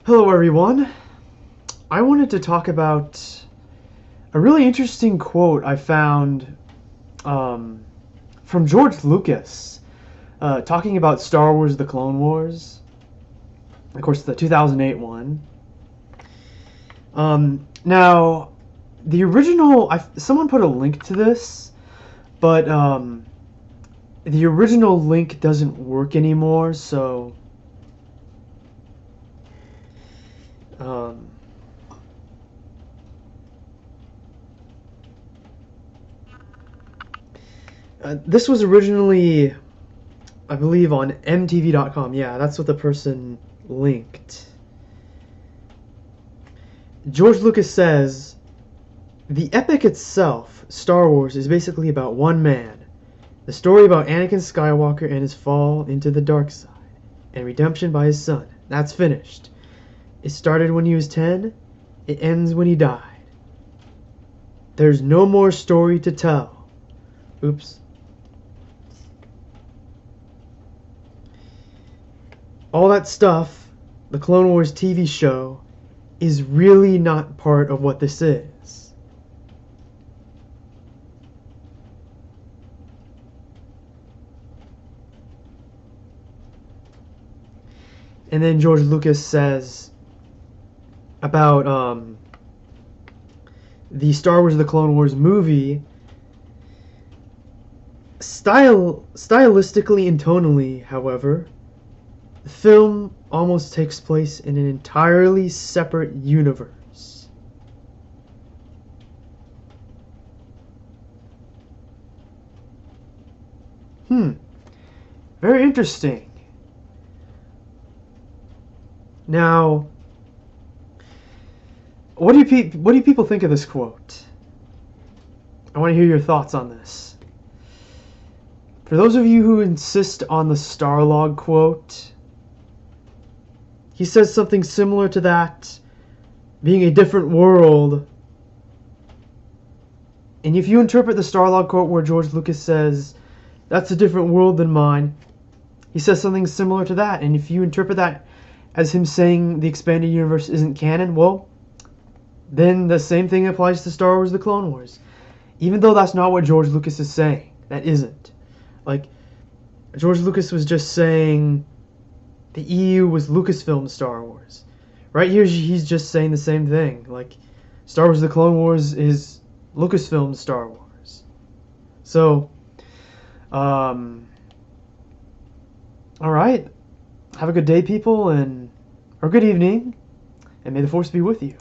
Hello, everyone. I wanted to talk about a really interesting quote I found um, from George Lucas talking about Star Wars The Clone Wars. Of course, the 2008 one. Now, the original, someone put a link to this, but the original link doesn't work anymore, so. Um, this was originally, I believe, on MTV.com. Yeah, that's what the person linked. George Lucas says, the epic itself, Star Wars, is basically about one man. The story about Anakin Skywalker and his fall into the dark side, and redemption by his son. That's finished. It started when he was 10, it ends when he died. There's no more story to tell. Oops. All that stuff, the Clone Wars TV show, is really not part of what this is. And then George Lucas says about the Star Wars The Clone Wars movie, stylistically and tonally, however, the film almost takes place in an entirely separate universe. Very interesting. Now, what do you people think of this quote? I want to hear your thoughts on this. For those of you who insist on the Starlog quote, he says something similar to that, being a different world. And if you interpret the Starlog quote where George Lucas says, that's a different world than mine, he says something similar to that. And if you interpret that as him saying the expanded universe isn't canon, well, then the same thing applies to Star Wars The Clone Wars. Even though that's not what George Lucas is saying. That isn't. Like, George Lucas was just saying the EU was Lucasfilm Star Wars. Right here, he's just saying the same thing. Like, Star Wars The Clone Wars is Lucasfilm Star Wars. So, alright. Have a good day, people, or good evening, and may the Force be with you.